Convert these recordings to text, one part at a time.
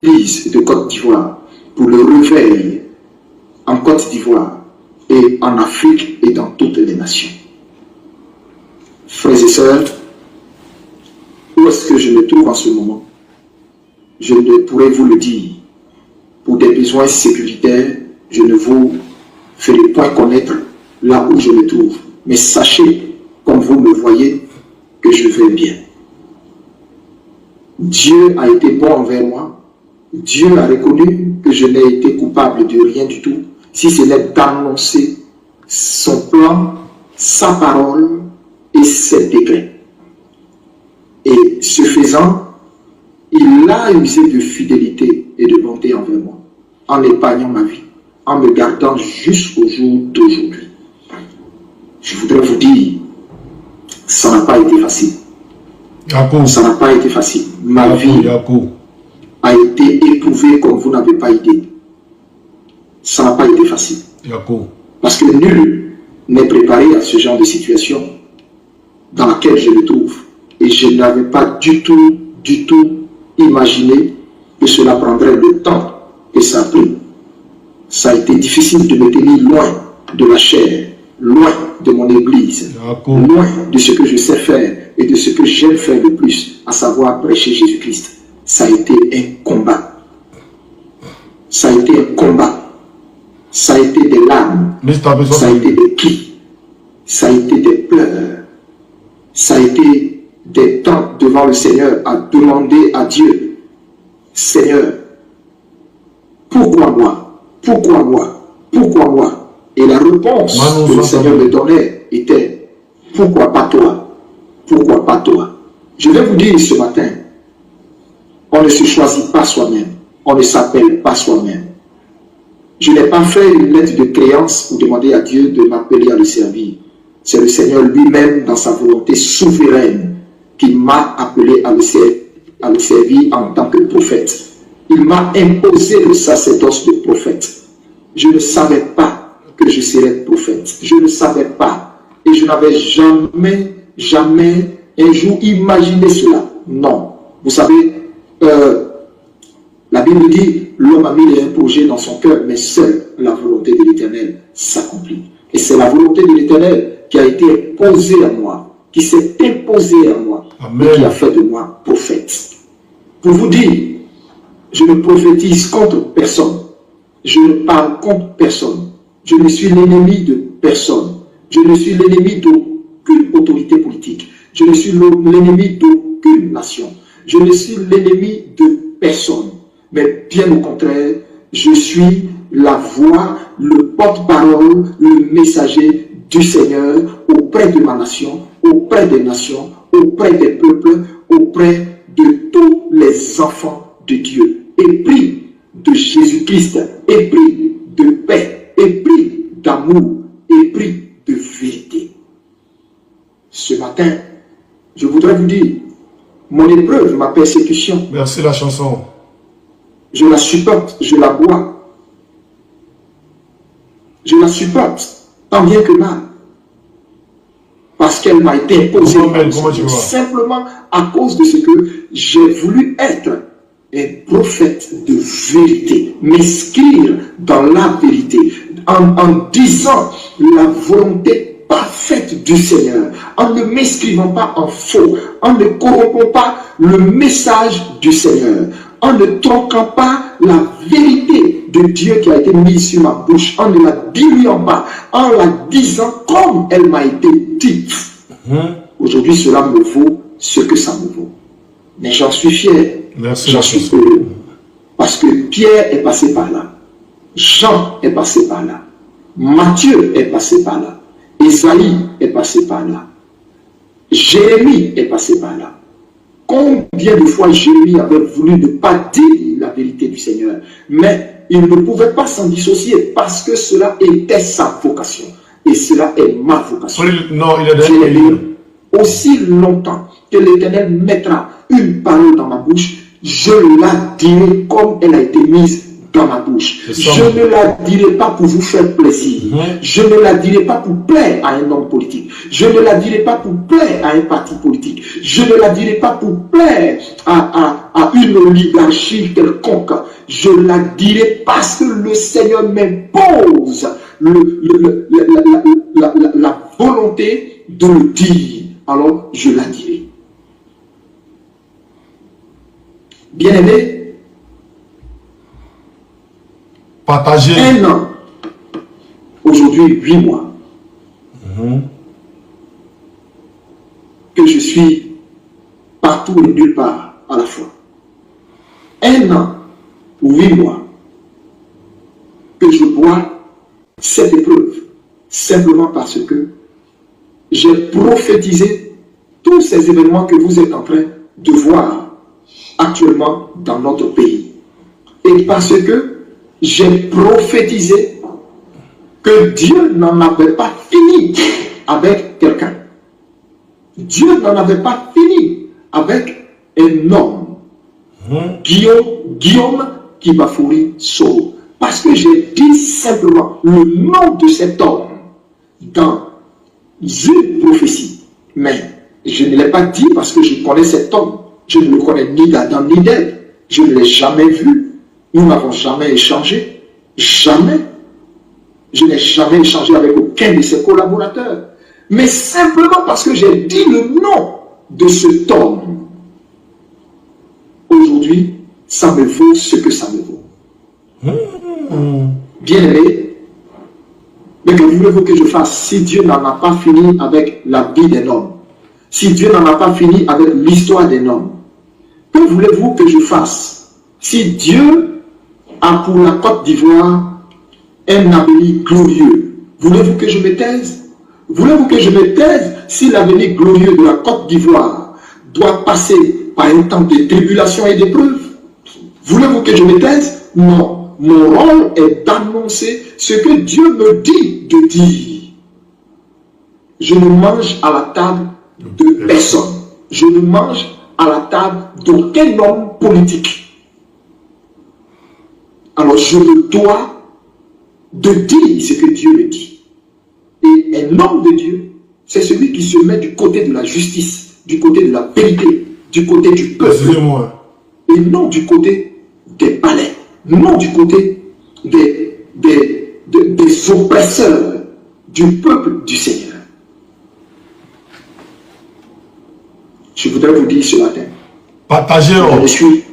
l'Église de Côte d'Ivoire pour le réveil en Côte d'Ivoire et en Afrique et dans toutes les nations. Frères et sœurs, où est-ce que je me trouve en ce moment? Je ne pourrais vous le dire. Pour des besoins sécuritaires, je ne vous ferai point connaître là où je me trouve. Mais sachez, comme vous me voyez, que je vais bien. Dieu a été bon envers moi. Dieu a reconnu que je n'ai été coupable de rien du tout, si ce n'est d'annoncer son plan, sa parole et ses décrets. Et ce faisant, il a usé de fidélité et de bonté envers moi, en épargnant ma vie, en me gardant jusqu'au jour d'aujourd'hui. Je voudrais vous dire, ça n'a pas été facile. Ça n'a pas été facile. Ma vie a été éprouvée comme vous n'avez pas idée. Ça n'a pas été facile. Parce que nul n'est préparé à ce genre de situation dans laquelle je me trouve. Et je n'avais pas du tout imaginé que cela prendrait le temps que ça a pris. Ça a été difficile de me tenir loin de la chair, loin de mon église, loin de ce que je sais faire et de ce que j'aime faire le plus, à savoir prêcher Jésus-Christ. Ça a été un combat. Ça a été un combat. Ça a été des larmes. Ça a été des cris. Ça a été des pleurs. Ça a été des temps devant le Seigneur à demander à Dieu, Seigneur, pourquoi moi? Pourquoi moi? Pourquoi moi? Et la réponse que le Seigneur me donnait était, pourquoi pas toi? Pourquoi pas toi? Je vais vous dire ce matin, on ne se choisit pas soi-même, on ne s'appelle pas soi-même. Je n'ai pas fait une lettre de créance pour demander à Dieu de m'appeler à le servir. C'est le Seigneur lui-même, dans sa volonté souveraine, qui m'a appelé à le servir en tant que prophète. Il m'a imposé le sacerdoce de prophète. Je ne savais pas que je serais prophète. Je ne savais pas. Et je n'avais jamais un jour imaginé cela. Non. Vous savez, la Bible dit, l'homme a mis un projet dans son cœur, mais seule la volonté de l'Éternel s'accomplit. Et c'est la volonté de l'Éternel qui a été imposée à moi, qui s'est imposée à moi, et qui a fait de moi prophète. Pour vous dire, je ne prophétise contre personne. Je ne parle contre personne. Je ne suis l'ennemi de personne. Je ne suis l'ennemi d'aucune autorité politique. Je ne suis l'ennemi d'aucune nation. Je ne suis l'ennemi de personne. Mais bien au contraire, je suis la voix, le porte-parole, le messager du Seigneur auprès de ma nation, auprès des nations, auprès des peuples, auprès de tous les enfants de Dieu. Épris de Jésus-Christ, épris de paix, épris d'amour, épris de vérité. Ce matin, je voudrais vous dire, mon épreuve, ma persécution. Merci la chanson. Je la supporte, je la bois. Je la supporte, tant bien que mal. Parce qu'elle m'a été imposée. Simplement à cause de ce que j'ai voulu être un prophète de vérité. M'inscrire dans la vérité. En disant la volonté parfaite du Seigneur. En ne m'inscrivant pas en faux. En ne corrompant pas le message du Seigneur. En ne tronquant pas la vérité de Dieu qui a été mise sur ma bouche, en ne la diluant pas, en la disant comme elle m'a été dite. Aujourd'hui, cela me vaut ce que ça me vaut. Mais j'en suis fier. J'en suis heureux. Parce que Pierre est passé par là. Jean est passé par là. Matthieu est passé par là. Isaïe est passé par là. Jérémie est passé par là. Combien de fois Jérémie avait voulu ne pas dire la vérité du Seigneur, mais il ne pouvait pas s'en dissocier parce que cela était sa vocation. Et cela est ma vocation. Non, il a dit aussi longtemps que l'Éternel mettra une parole dans ma bouche, je la dirai comme elle a été mise dans ma bouche. Je ne la dirai pas pour vous faire plaisir. Je ne la dirai pas pour plaire à un homme politique. Je ne la dirai pas pour plaire à un parti politique. Je ne la dirai pas pour plaire à une oligarchie quelconque. Je la dirai parce que le Seigneur m'impose la volonté de le dire. Alors, je la dirai. Bien-aimé, partagez. 1 an, aujourd'hui 8 mois, que je suis partout et nulle part à la fois. 1 an ou 8 mois, que je bois cette épreuve, simplement parce que j'ai prophétisé tous ces événements que vous êtes en train de voir actuellement dans notre pays. Et parce que j'ai prophétisé que Dieu n'en avait pas fini avec quelqu'un. Dieu n'en avait pas fini avec un homme. Guillaume Kibafouri Soro. Parce que j'ai dit simplement le nom de cet homme dans une prophétie. Mais je ne l'ai pas dit parce que je connais cet homme. Je ne le connais ni d'Adam ni d'Ève. Je ne l'ai jamais vu. Nous n'avons jamais échangé. Jamais. Je n'ai jamais échangé avec aucun de ses collaborateurs. Mais simplement parce que j'ai dit le nom de cet homme. Aujourd'hui, ça me vaut ce que ça me vaut. Bien-aimé, mais que voulez-vous que je fasse si Dieu n'en a pas fini avec la vie d'un homme? Si Dieu n'en a pas fini avec l'histoire d'un homme? Que voulez-vous que je fasse si Dieu a pour la Côte d'Ivoire un avenir glorieux? Voulez-vous que je me taise? Voulez-vous que je me taise si l'avenir glorieux de la Côte d'Ivoire doit passer par un temps de tribulation et d'épreuve? Voulez-vous que je me taise? Non. Mon rôle est d'annoncer ce que Dieu me dit de dire. Je ne mange à la table de personne. Je ne mange à la table d'aucun homme politique. Alors je me dois de dire ce que Dieu me dit. Et un homme de Dieu, c'est celui qui se met du côté de la justice, du côté de la vérité, du côté du peuple. Et non du côté des palais, non du côté des oppresseurs du peuple du Seigneur. Je voudrais vous dire ce matin, partagez. Je ne suis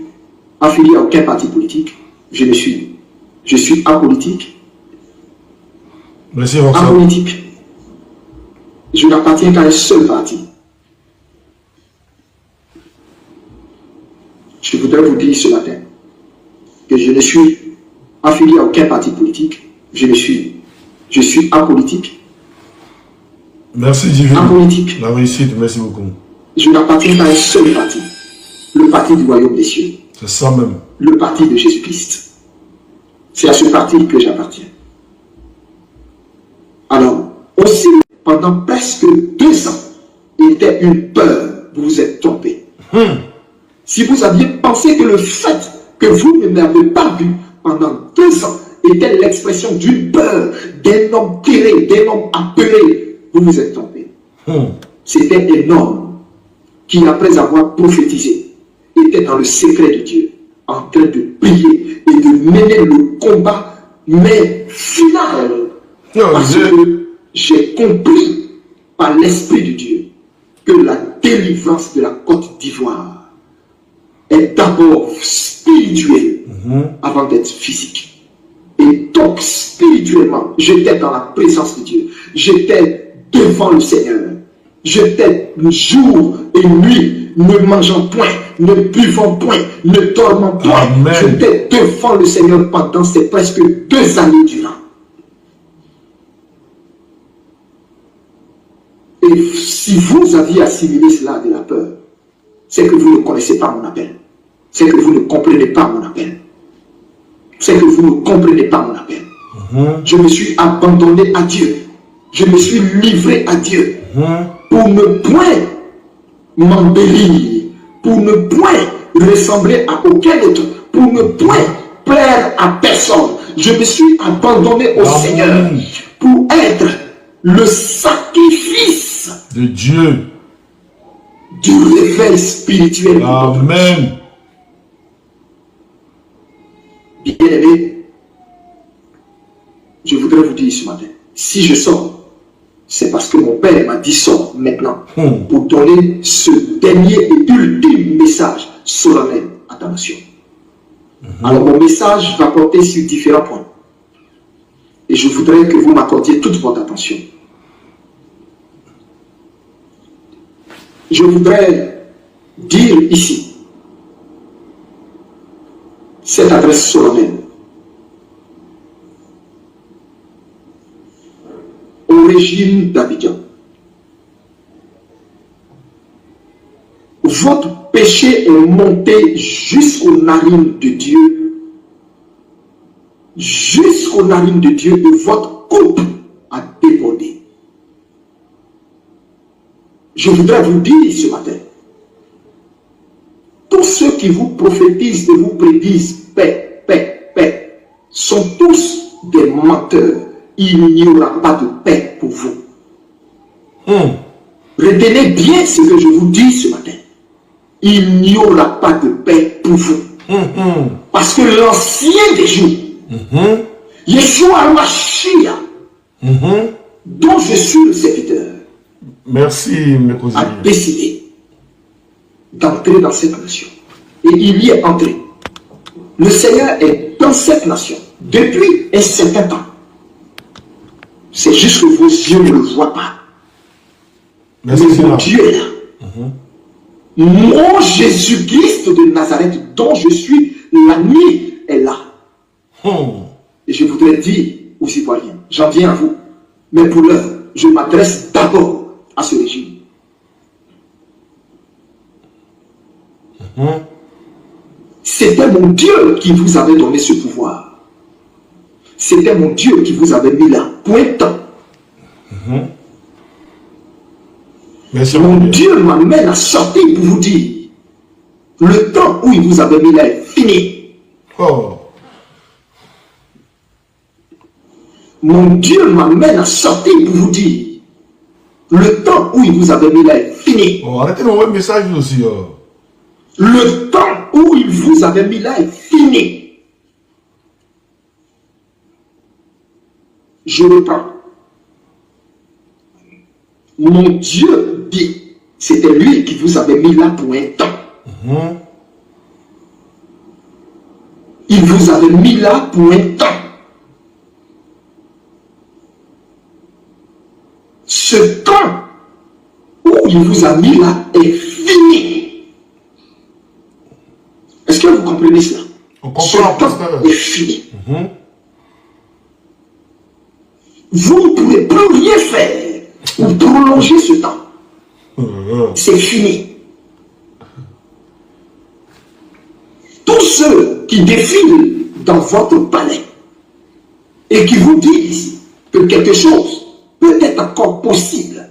affilié à aucun parti politique. Je suis apolitique. Merci, apolitique. Je n'appartiens qu'à un seul parti. Je voudrais vous dire ce matin que je ne suis affilié à aucun parti politique. Je suis apolitique. Merci, Divine. Apolitique. La réussite, merci beaucoup. Je n'appartiens qu'à un seul parti. Le parti du royaume des cieux. C'est ça même. Le parti de Jésus-Christ. C'est à ce parti que j'appartiens. Alors, aussi, pendant presque 2 ans, était une peur. Vous vous êtes trompé. Si vous aviez pensé que le fait que vous ne m'avez pas vu pendant 2 ans était l'expression d'une peur, d'un homme tiré, d'un homme appelé, vous vous êtes trompé. C'était un homme qui, après avoir prophétisé, était dans le secret de Dieu, en train de prier et de mener le combat, mais final. Parce que j'ai compris par l'Esprit de Dieu que la délivrance de la Côte d'Ivoire est d'abord spirituelle avant d'être physique. Et donc, spirituellement, j'étais dans la présence de Dieu. J'étais devant le Seigneur. J'étais jour et nuit, ne mangeant point, ne buvant point, ne dormant point. J'étais devant le Seigneur pendant ces presque 2 années durant. Et si vous aviez assimilé cela de la peur, c'est que vous ne connaissez pas mon appel. C'est que vous ne comprenez pas mon appel. C'est que vous ne comprenez pas mon appel. Je me suis abandonné à Dieu. Je me suis livré à Dieu. Pour ne point m'embellir, pour ne point ressembler à aucun autre, pour ne point plaire plaire à personne. Je me suis abandonné au Seigneur pour être le sacrifice de Dieu. Du réveil spirituel. Amen. Bien-aimé, je voudrais vous dire ce matin, si je sors, c'est parce que mon Père m'a dit sors maintenant pour donner ce dernier et ultime message solennel à ta nation. Alors mon message va porter sur différents points. Et je voudrais que vous m'accordiez toute votre attention. Je voudrais dire ici cette adresse solennelle au régime d'Abidjan. Votre péché est monté jusqu'aux narines de Dieu, jusqu'aux narines de Dieu, et votre coupe a débordé. Je voudrais vous dire ce matin, tous ceux qui vous prophétisent et vous prédisent paix, paix, paix, sont tous des menteurs. Il n'y aura pas de paix pour vous. Retenez bien ce que je vous dis ce matin. Il n'y aura pas de paix pour vous. Parce que l'ancien des jours, Yeshua al-Mashiach, dont je suis le serviteur, merci, a décidé d'entrer dans cette nation. Et il y est entré. Le Seigneur est dans cette nation depuis un certain temps. C'est juste que vos yeux ne le voient pas. Merci, mais mon Dieu est là. Mon Jésus-Christ de Nazareth, dont je suis l'ami, est là. Et je voudrais dire aux Ivoiriens, j'en viens à vous, mais pour l'heure, je m'adresse d'abord à ce régime. C'était mon Dieu qui vous avait donné ce pouvoir. C'était mon Dieu qui vous avait mis là pour un temps. Mon Dieu m'amène à sortir pour vous dire, le temps où il vous avait mis là est fini. Mon Dieu m'amène à sortir pour vous dire, le temps où il vous avait mis là est fini. Arrêtez d'envoyer un message aussi. Le temps où il vous avait mis là est fini. Je reprends. Mon Dieu dit, c'était lui qui vous avait mis là pour un temps. Il vous avait mis là pour un temps. Ce temps où il vous a mis là est fini. Est-ce que vous comprenez cela? Ce temps est fini. Vous ne pouvez plus rien faire pour prolonger ce temps. C'est fini. Tous ceux qui défilent dans votre palais et qui vous disent que quelque chose peut être encore possible,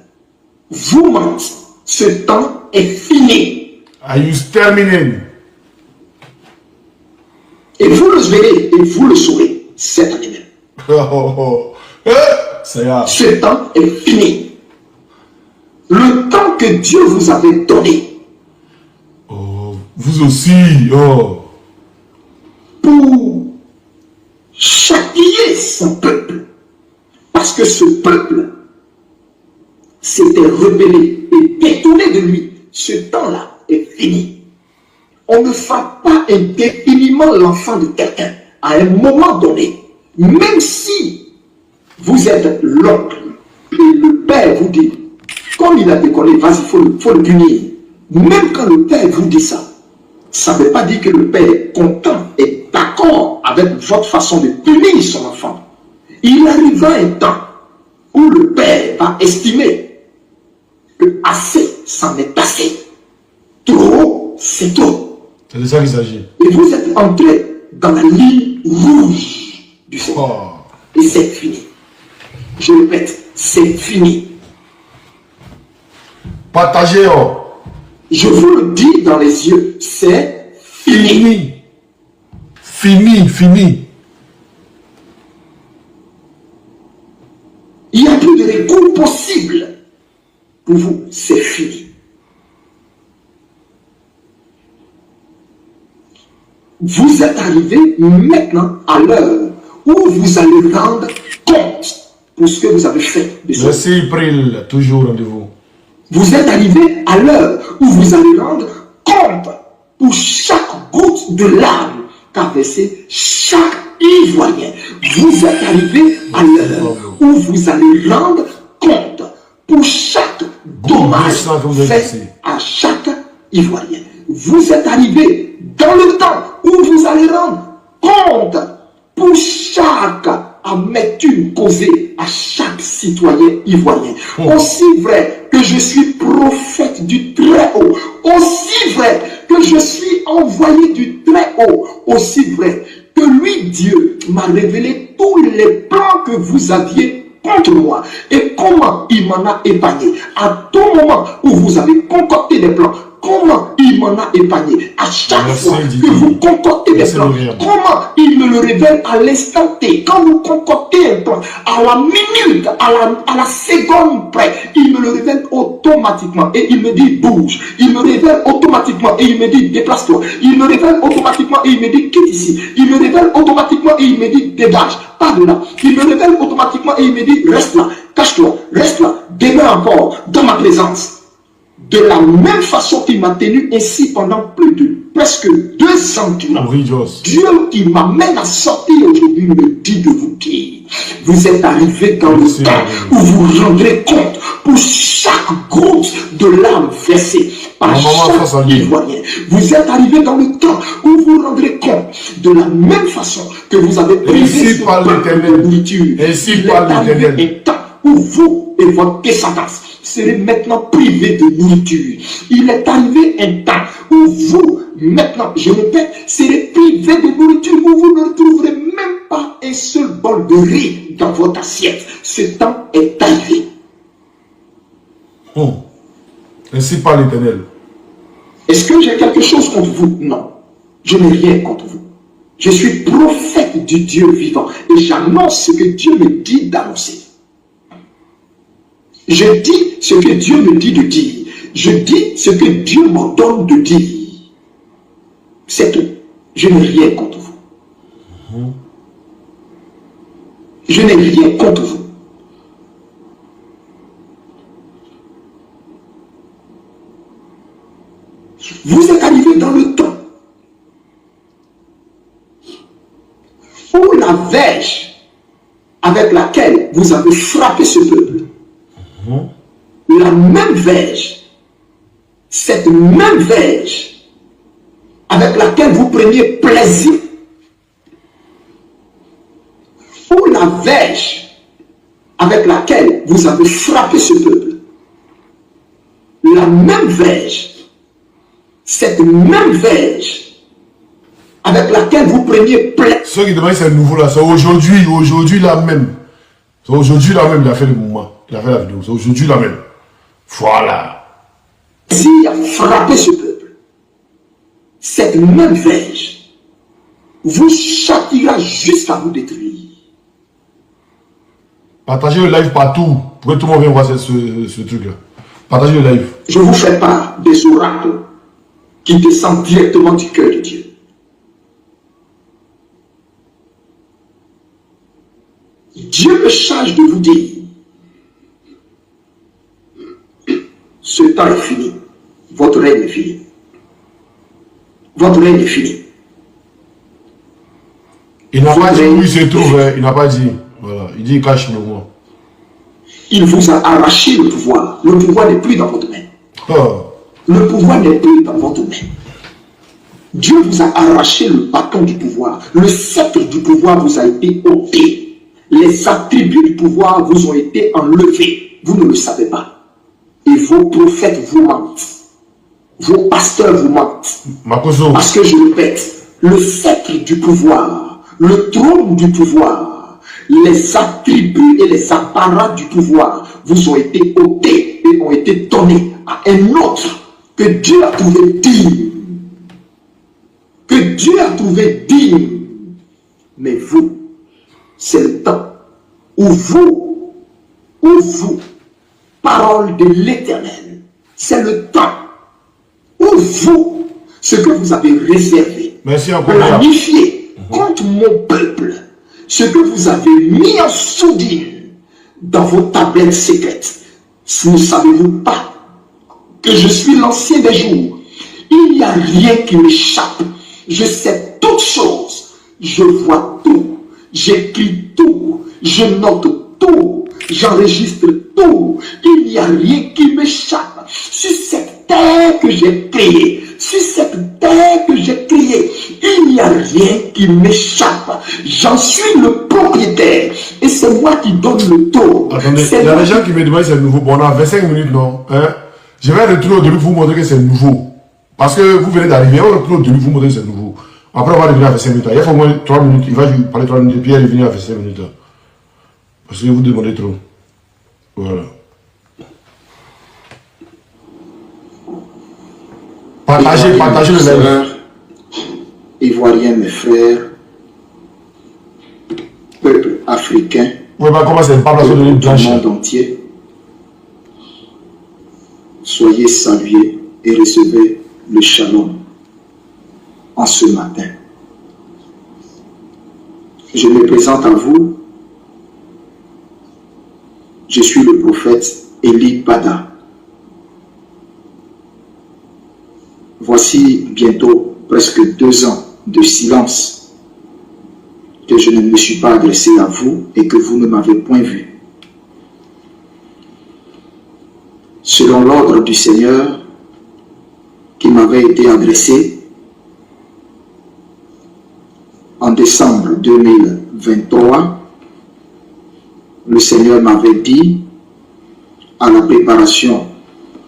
vous mentent. Ce temps est fini. Are you terminé? Et vous le verrez et vous le saurez cette année même. Ce temps est fini. Le temps que Dieu vous avait donné. Vous aussi. Pour châtier son peuple. Parce que ce peuple s'était rebellé et détourné de lui. Ce temps-là est fini. On ne frappe pas indéfiniment l'enfant de quelqu'un à un moment donné. Même si vous êtes l'oncle et le père vous dit, comme il a déconné, vas-y, il faut le punir. Même quand le père vous dit ça, ça ne veut pas dire que le père est content et d'accord avec votre façon de punir son enfant. Il arrivera un temps où le père va estimer que assez, c'en est assez. Trop, c'est trop. C'est de ça qu'il s'agit. Et vous êtes entré dans la ligne rouge du Seigneur. Et c'est fini. Je répète, c'est fini. Partagez. Je vous le dis dans les yeux, c'est fini. Fini, fini. Il n'y a plus de recours possible. Pour vous, c'est fini. Vous êtes arrivé maintenant à l'heure où vous allez rendre compte pour ce que vous avez fait. Le 6 avril, toujours rendez-vous. Vous êtes arrivé à l'heure où vous allez rendre compte pour chaque goutte de larmes qu'a versé chaque Ivoirien. Vous êtes arrivé à l'heure où vous allez rendre compte pour chaque dommage fait à chaque Ivoirien. Vous êtes arrivé dans le temps où vous allez rendre compte pour chaque amertume causée à chaque citoyen ivoirien. Aussi vrai que je suis prophète du Très-Haut, aussi vrai que je suis envoyé du Très-Haut, aussi vrai que lui, Dieu, m'a révélé tous les plans que vous aviez contre moi et comment il m'en a épargné. À tout moment où vous avez concocté des plans, comment il m'en a épargné. À chaque fois que vous concoctez des plans, comment il me le révèle à l'instant T. Quand vous concoctez un plan, à la minute, à la seconde près, il me le révèle automatiquement et il me dit bouge. Il me révèle automatiquement et il me dit déplace-toi. Il me révèle automatiquement et il me dit quitte ici. Il me révèle automatiquement et il me dit dégage. Pas de là. Il me révèle automatiquement et il me dit reste là, cache-toi, reste là, demeure encore dans ma présence. De la même façon qu'il m'a tenu ainsi pendant plus de presque 2 ans durant. Dieu qui m'amène à sortir aujourd'hui me dit de vous dire, vous êtes arrivé dans le temps où vous rendrez compte pour chaque goutte de larmes versée par chaque Ivoirien. Vous êtes arrivé dans le temps où vous rendrez compte de la même façon que vous avez privé ce peuple de nourriture. Il est arrivé un temps où vous et votre descendance serez maintenant privés de nourriture. Il est arrivé un temps où vous, maintenant, je répète, serez privés de nourriture, où vous ne retrouverez même pas un seul bol de riz dans votre assiette. Ce temps est arrivé. Ainsi parle l'Éternel. Est-ce que j'ai quelque chose contre vous? Non. Je n'ai rien contre vous. Je suis prophète du Dieu vivant et j'annonce ce que Dieu me dit d'annoncer. Je dis ce que Dieu me dit de dire. Je dis ce que Dieu m'ordonne de dire. C'est tout. Je n'ai rien contre vous. Je n'ai rien contre vous. Vous êtes arrivé dans le temps où la verge avec laquelle vous avez frappé ce peuple, la même verge, cette même verge avec laquelle vous preniez plaisir, ou la verge avec laquelle vous avez frappé ce peuple, la même verge, cette même verge avec laquelle vous preniez plaisir. Ceux qui demandent c'est nouveau là, c'est aujourd'hui la même. C'est aujourd'hui la même, il a fait le mouvement, il a fait la vidéo, c'est aujourd'hui la même. Voilà. S'il a frappé ce peuple, cette même verge vous châtira jusqu'à vous détruire. Partagez le live partout pour que tout le monde vienne voir ce truc-là. Partagez le live. Je vous fais part des oracles qui descendent directement du cœur de Dieu. Dieu me charge de vous dire, ce temps est fini. Votre règne est fini. Votre règne est fini. Il n'a pas dit où il se trouve, hein. Il n'a pas dit. Voilà. Il dit cache le moi. Il vous a arraché le pouvoir. Le pouvoir n'est plus dans votre main. Oh. Le pouvoir n'est plus dans votre main. Dieu vous a arraché le bâton du pouvoir. Le sceptre du pouvoir vous a été ôté. Les attributs du pouvoir vous ont été enlevés. Vous ne le savez pas. Et vos prophètes vous mentent. Vos pasteurs vous mentent. Parce que je répète, le sceptre du pouvoir, le trône du pouvoir, les attributs et les apparats du pouvoir vous ont été ôtés et ont été donnés à un autre que Dieu a trouvé digne. Que Dieu a trouvé digne Mais vous, c'est le temps où vous, parole de l'Éternel, c'est le temps où vous, ce que vous avez réservé, planifié contre mon peuple, ce que vous avez mis en sourdine dans vos tablettes secrètes, ne savez-vous pas que je suis l'ancien des jours? Il n'y a rien qui m'échappe. Je sais toutes choses. Je vois tout. J'écris tout. Je note tout. J'enregistre tout. Il n'y a rien qui m'échappe. Sur cette terre que j'ai créée, sur cette terre que j'ai créée, il n'y a rien qui m'échappe. J'en suis le propriétaire. Et c'est moi qui donne le taux. Attendez, il y a des gens qui me demandent si c'est nouveau. Bon, on a 25 minutes, non hein? Je vais retourner au début pour vous montrer que c'est nouveau. Parce que vous venez d'arriver, on retourne au début pour vous montrer que c'est nouveau. Après, on va revenir à 25 minutes. Il faut au moins 3 minutes. Il va parler 3 minutes et puis il va revenir à 25 minutes. Parce que vous demandez trop. Voilà. Partagez le live. Ivoiriens, mes frères, peuple africain, Oui, bah comment c'est pas place de du blanche. monde entier, soyez salués et recevez le shalom en ce matin. Je me présente à vous. Je suis le prophète Eli Bada. Voici bientôt presque 2 ans de silence que je ne me suis pas adressé à vous et que vous ne m'avez point vu. Selon l'ordre du Seigneur qui m'avait été adressé en décembre 2023, le Seigneur m'avait dit, à la préparation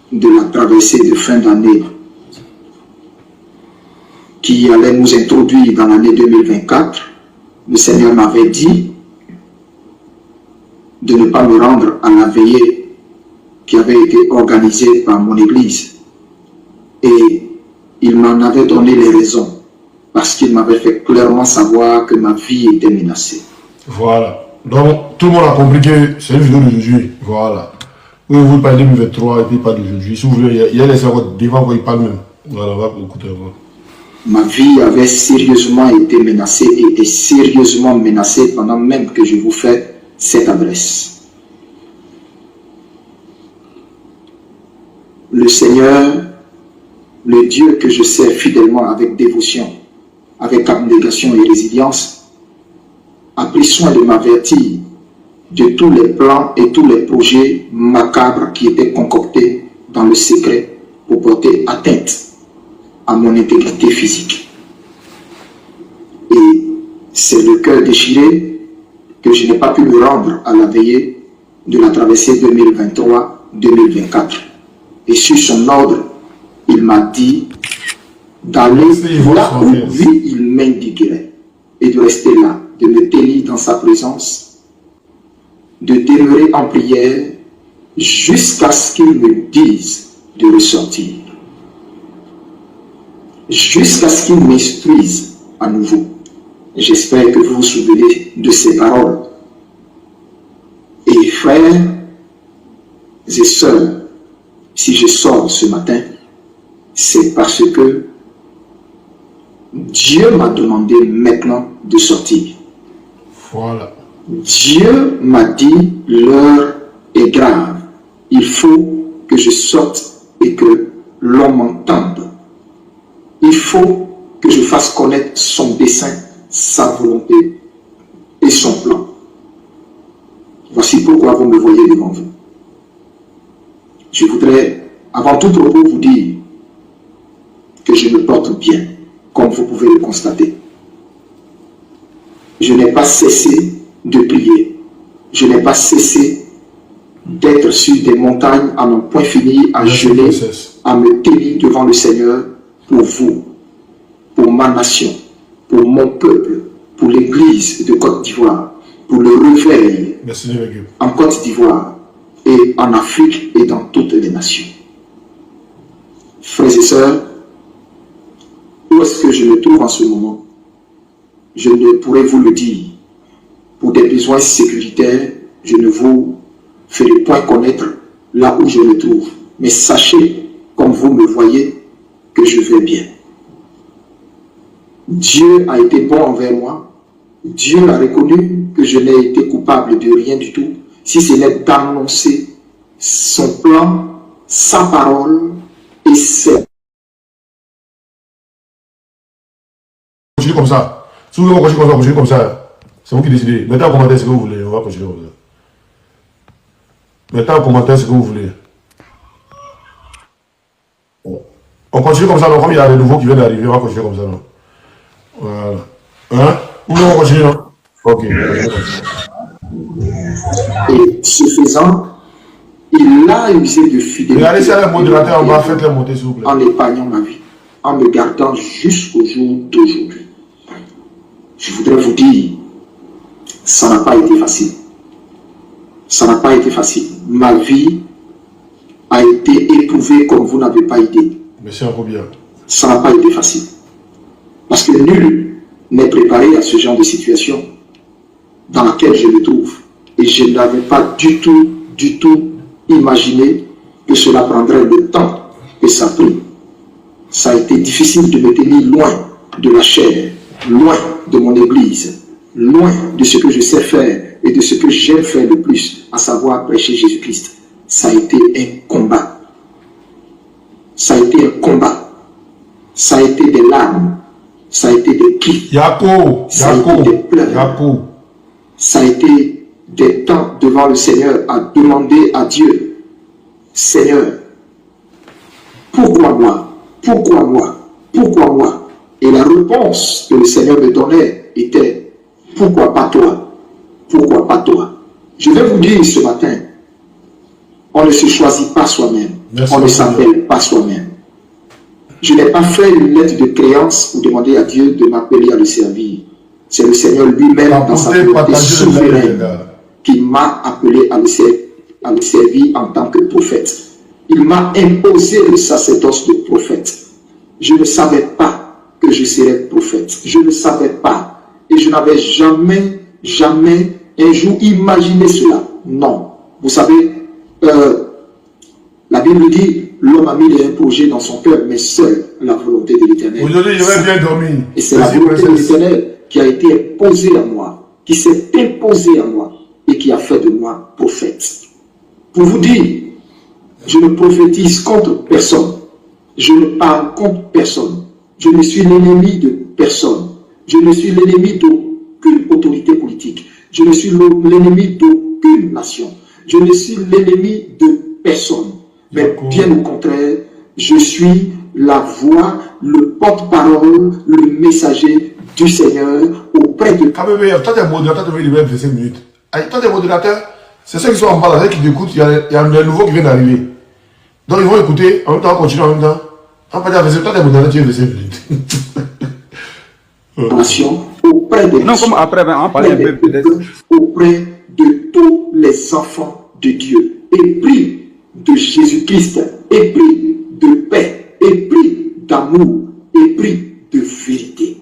de la traversée de fin d'année qui allait nous introduire dans l'année 2024, le Seigneur m'avait dit de ne pas me rendre à la veillée qui avait été organisée par mon église. Et il m'en avait donné les raisons, parce qu'il m'avait fait clairement savoir que ma vie était menacée. Voilà. Donc, tout le monde a compris que c'est une vidéo d'aujourd'hui. Voilà. Oui, vous parlez de 2023 et puis pas d'aujourd'hui. Si vous voulez, il y a les erreurs devant quand il parle même. Voilà, on va écouter. Ma vie avait sérieusement été menacée et est sérieusement menacée pendant même que je vous fais cette adresse. Le Seigneur, le Dieu que je sers fidèlement avec dévotion, avec abnégation et résilience, a pris soin de m'avertir de tous les plans et tous les projets macabres qui étaient concoctés dans le secret pour porter atteinte à mon intégrité physique. Et c'est le cœur déchiré que je n'ai pas pu me rendre à la veillée de la traversée 2023-2024. Et sur son ordre, il m'a dit d'aller là où lui il m'indiquerait et de rester là, de me tenir dans sa présence, de demeurer en prière jusqu'à ce qu'il me dise de ressortir, jusqu'à ce qu'il m'instruise à nouveau. J'espère que vous vous souvenez de ces paroles. Et frères et sœurs, si je sors ce matin, c'est parce que Dieu m'a demandé maintenant de sortir. Voilà. Dieu m'a dit, l'heure est grave. Il faut que je sorte et que l'on m'entende. Il faut que je fasse connaître son dessein, sa volonté et son plan. Voici pourquoi vous me voyez devant vous. Je voudrais, avant tout propos, vous dire que je me porte bien, comme vous pouvez le constater. Je n'ai pas cessé de prier. Je n'ai pas cessé d'être sur des montagnes à n'en point finir, à jeûner, à me tenir devant le Seigneur pour vous, pour ma nation, pour mon peuple, pour l'église de Côte d'Ivoire, pour le réveil en Côte d'Ivoire et en Afrique et dans toutes les nations. Frères et sœurs, où est-ce que je me trouve en ce moment? je ne pourrais vous le dire. Pour des besoins sécuritaires, je ne vous ferai point connaître là où je me trouve. Mais sachez, comme vous me voyez, que je vais bien. Dieu a été bon envers moi. Dieu a reconnu que je n'ai été coupable de rien du tout, si ce n'est d'annoncer son plan, sa parole et ses... Continuez comme ça. Si vous voulez continuer comme ça. C'est vous qui décidez. Mettez en commentaire ce que vous voulez. On va continuer comme ça. Mettez en commentaire ce que vous voulez. On continue comme ça. Donc, comme il y a des nouveaux qui viennent d'arriver, on va continuer comme ça. Non? Voilà. Hein? Ou on continue, non? Ok. Et ce faisant, il a usé de fidélité. Regardez si il y a un modérateur en bas, faites-le monter s'il vous plaît. En épargnant ma vie, en me gardant jusqu'au jour d'aujourd'hui. Je voudrais vous dire, ça n'a pas été facile. Ça n'a pas été facile. Ma vie a été éprouvée comme vous n'avez pas idée. Merci encore bien. Ça n'a pas été facile. Parce que nul n'est préparé à ce genre de situation dans laquelle je me trouve. Et je n'avais pas du tout imaginé que cela prendrait le temps que ça prit. Ça a été difficile de me tenir loin de la chair, loin de mon église, loin de ce que je sais faire et de ce que j'aime faire le plus, à savoir prêcher Jésus-Christ. Ça a été un combat. Ça a été un combat. Ça a été des larmes. Ça a été des cris. Yaco, Ça a été des pleurs. Yaco. Ça a été des temps devant le Seigneur à demander à Dieu, Seigneur, pourquoi moi? Pourquoi moi? Pourquoi moi? Et la réponse que le Seigneur me donnait était, pourquoi pas toi? Pourquoi pas toi? Je vais vous dire ce matin, on ne se choisit pas soi-même. On ne s'appelle pas soi-même. Je n'ai pas fait une lettre de créance pour demander à Dieu de m'appeler à le servir. C'est le Seigneur lui-même dans sa volonté souveraine qui m'a appelé à le servir en tant que prophète. Il m'a imposé le sacerdoce de prophète. Je ne savais pas que je serais prophète. Je ne savais pas. Et je n'avais jamais un jour imaginé cela. Non. Vous savez, la Bible dit, l'homme a mis un projet dans son cœur, mais seule la volonté de l'Éternel. Aujourd'hui, je vais bien dormir. Et c'est la volonté de l'Éternel qui a été imposée à moi, qui s'est imposée à moi et qui a fait de moi prophète. Pour vous dire, je ne prophétise contre personne. Je ne parle contre personne. Je ne suis l'ennemi de personne. Je ne suis l'ennemi d'aucune autorité politique. Je ne suis l'ennemi d'aucune nation. Je ne suis l'ennemi de personne. Mais bien au contraire, je suis la voix, le porte-parole, le messager du Seigneur auprès de... Quand même, toi, t'es modérateur, tu veux libérer 25 minutes. Toi, t'es modérateur, c'est ceux qui sont en bas là, qui t'écoutent, il y a des nouveaux qui viennent d'arriver. Donc, ils vont écouter, en même temps, on continue en même temps. On va dire, toi, t'es modérateur, tu veux 25 minutes. Auprès de... Non, comme après, on parle un peu peut-être. Auprès de tous les enfants de Dieu, épris de Jésus-Christ, épris de paix, épris d'amour, épris de vérité.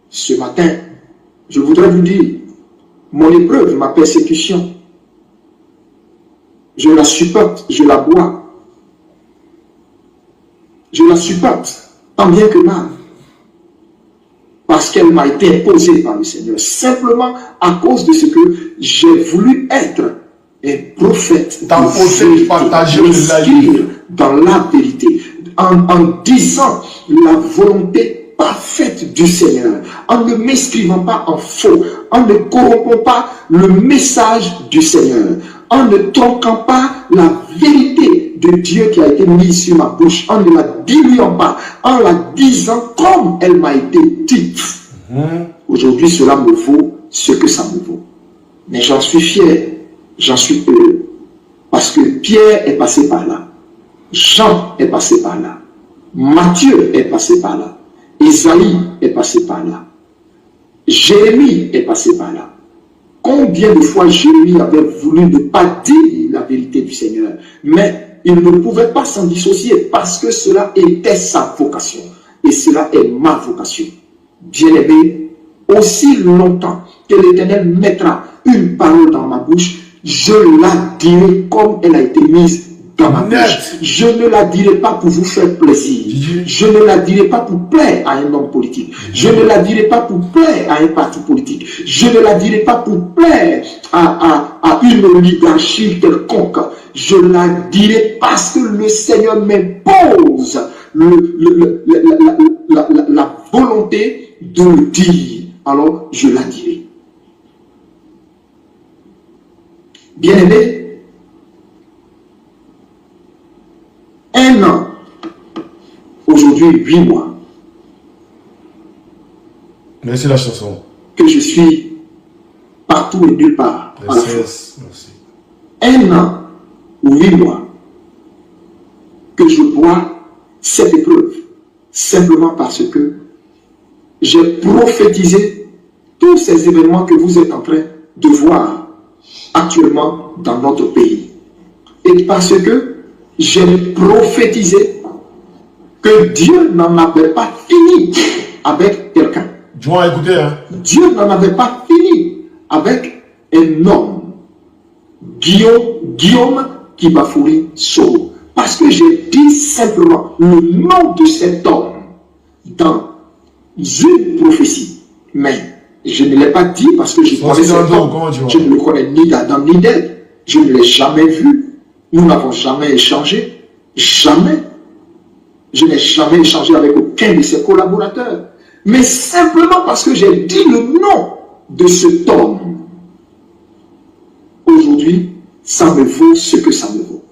Ce matin, je voudrais vous dire, mon épreuve, ma persécution, je la supporte, je la bois. Je la supporte, tant bien que mal. Parce qu'elle m'a été imposée par le Seigneur. Simplement à cause de ce que j'ai voulu être un prophète. M'inscrire dans la vérité. En disant la volonté parfaite du Seigneur. En ne m'inscrivant pas en faux. En ne corrompant pas le message du Seigneur. En ne tronquant pas la vérité de Dieu qui a été mise sur ma bouche, en ne la diluant pas, en la disant comme elle m'a été dite. Aujourd'hui, cela me vaut ce que ça me vaut. Mais j'en suis fier, j'en suis heureux. Parce que Pierre est passé par là. Jean est passé par là. Matthieu est passé par là. Isaïe est passé par là. Jérémie est passé par là. Combien de fois Jérémie avait voulu ne pas dire la vérité du Seigneur, mais il ne pouvait pas s'en dissocier parce que cela était sa vocation. Et cela est ma vocation. Bien-aimé, aussi longtemps que l'Éternel mettra une parole dans ma bouche, je la dirai comme elle a été mise dans ma bouche. Je ne la dirai pas pour vous faire plaisir. Je ne la dirai pas pour plaire à un homme politique. Je ne la dirai pas pour plaire à un parti politique. Je ne la dirai pas pour plaire à une oligarchie quelconque. Je la dirai parce que le Seigneur m'impose la volonté de le dire. Alors, je la dirai. Bien-aimé, un an, aujourd'hui 8 mois. Merci la chanson. Que je suis partout et nulle part. Merci. Un an ou 8 mois que je vois cette épreuve simplement parce que j'ai prophétisé tous ces événements que vous êtes en train de voir actuellement dans notre pays. Et parce que j'ai prophétisé que Dieu n'en avait pas fini avec quelqu'un. Écoutez, hein. Dieu n'en avait pas fini avec un homme, Guillaume Kibafouri Soro. Parce que j'ai dit simplement le nom de cet homme dans une prophétie. Mais je ne l'ai pas dit parce que je connais cet homme. Je ne le connais ni d'Adam ni d'Ève. Je ne l'ai jamais vu. Nous n'avons jamais échangé. Jamais. Je n'ai jamais échangé avec aucun de ses collaborateurs. Mais simplement parce que j'ai dit le nom de cet homme. Aujourd'hui, ça me vaut ce que ça me vaut.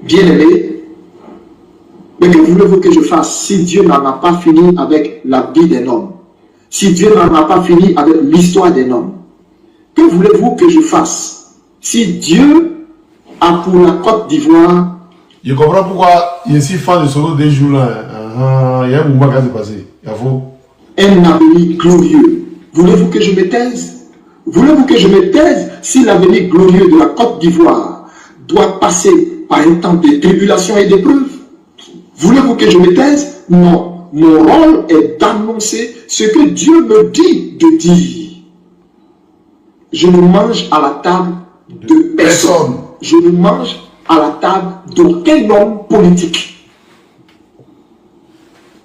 Bien-aimé, mais que voulez-vous que je fasse si Dieu n'en a pas fini avec la vie d'un homme? Si Dieu n'en a pas fini avec l'histoire d'un homme? Que voulez-vous que je fasse si Dieu a pour la Côte d'Ivoire? Je comprends pourquoi il est si fan de Soro des jours là. Il y a un mouvement qui s'est passé. Un avenir glorieux. Voulez-vous que je me taise? Voulez-vous que je me taise si l'avenir glorieux de la Côte d'Ivoire doit passer par un temps de tribulation et d'épreuve? Voulez-vous que je me taise? Non. Mon rôle est d'annoncer ce que Dieu me dit de dire. Je ne mange à la table de personne. Je ne mange à la table d'aucun homme politique.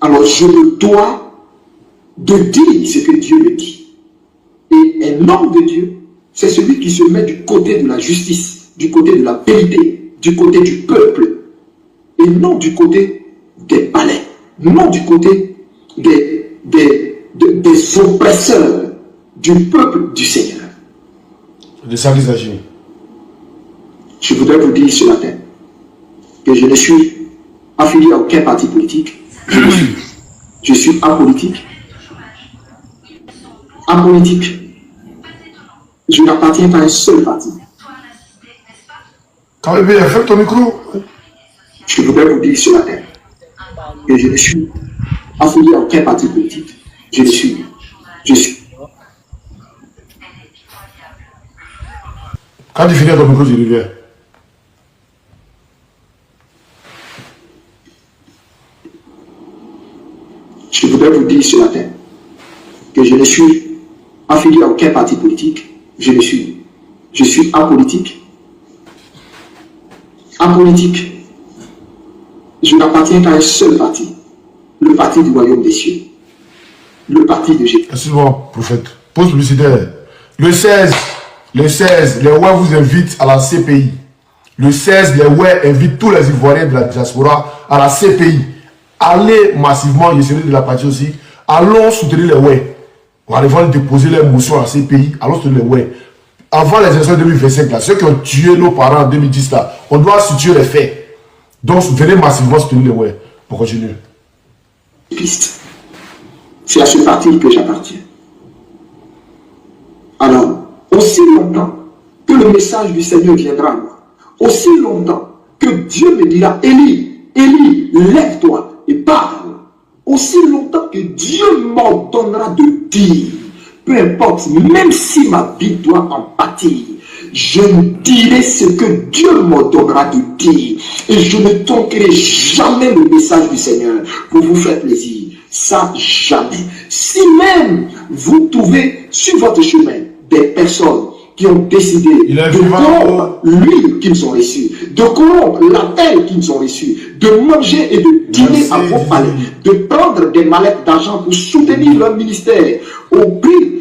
Alors je me dois de dire ce que Dieu me dit. Et un homme de Dieu, c'est celui qui se met du côté de la justice, du côté de la vérité, du côté du peuple, et non du côté des palais, non du côté des oppresseurs du peuple du Seigneur. De ça qu'ils agissent. Je voudrais vous dire ce matin que je ne suis affilié à aucun parti politique. Je suis apolitique. Apolitique. Je n'appartiens qu'à un seul parti. Quand même, ferme ton micro. Je voudrais vous dire ce matin que je ne suis affilié à aucun parti politique. Je suis. Quand tu finis ton micro, je reviens. Je voudrais vous dire ce matin que je ne suis affilié à aucun parti politique. Je suis apolitique. Apolitique. Je n'appartiens qu'à un seul parti. Le parti du royaume des cieux. Le parti de Jésus. Excuse-moi, prophète. Pause publicitaire. Le 16, les WER vous invitent à la CPI. Le 16, les WER invitent tous les Ivoiriens de la diaspora à la CPI. Allez massivement, je serai de la partie aussi. Allons soutenir les WER. On va déposer les motions à la CPI. Allons soutenir les WER. Avant les élections de 2025, là, ceux qui ont tué nos parents en 2010, là, on doit situer les faits. Donc, venez massivement soutenir les WER. Pour continuer. C'est à ce parti que j'appartiens. Alors, aussi longtemps que le message du Seigneur viendra à moi, aussi longtemps que Dieu me dira, Élie, Élie, lève-toi et parle, aussi longtemps que Dieu m'ordonnera de dire, peu importe, même si ma vie doit en pâtir, je dirai ce que Dieu m'ordonnera de dire et je ne tronquerai jamais le message du Seigneur pour vous faire plaisir. Ça, jamais. Si même vous trouvez sur votre chemin des personnes qui ont décidé de corrompre l'huile qu'ils ont reçue, de corrompre l'appel qu'ils ont reçu, de manger et de dîner à vos palais, de prendre des mallettes d'argent pour soutenir leur ministère au prix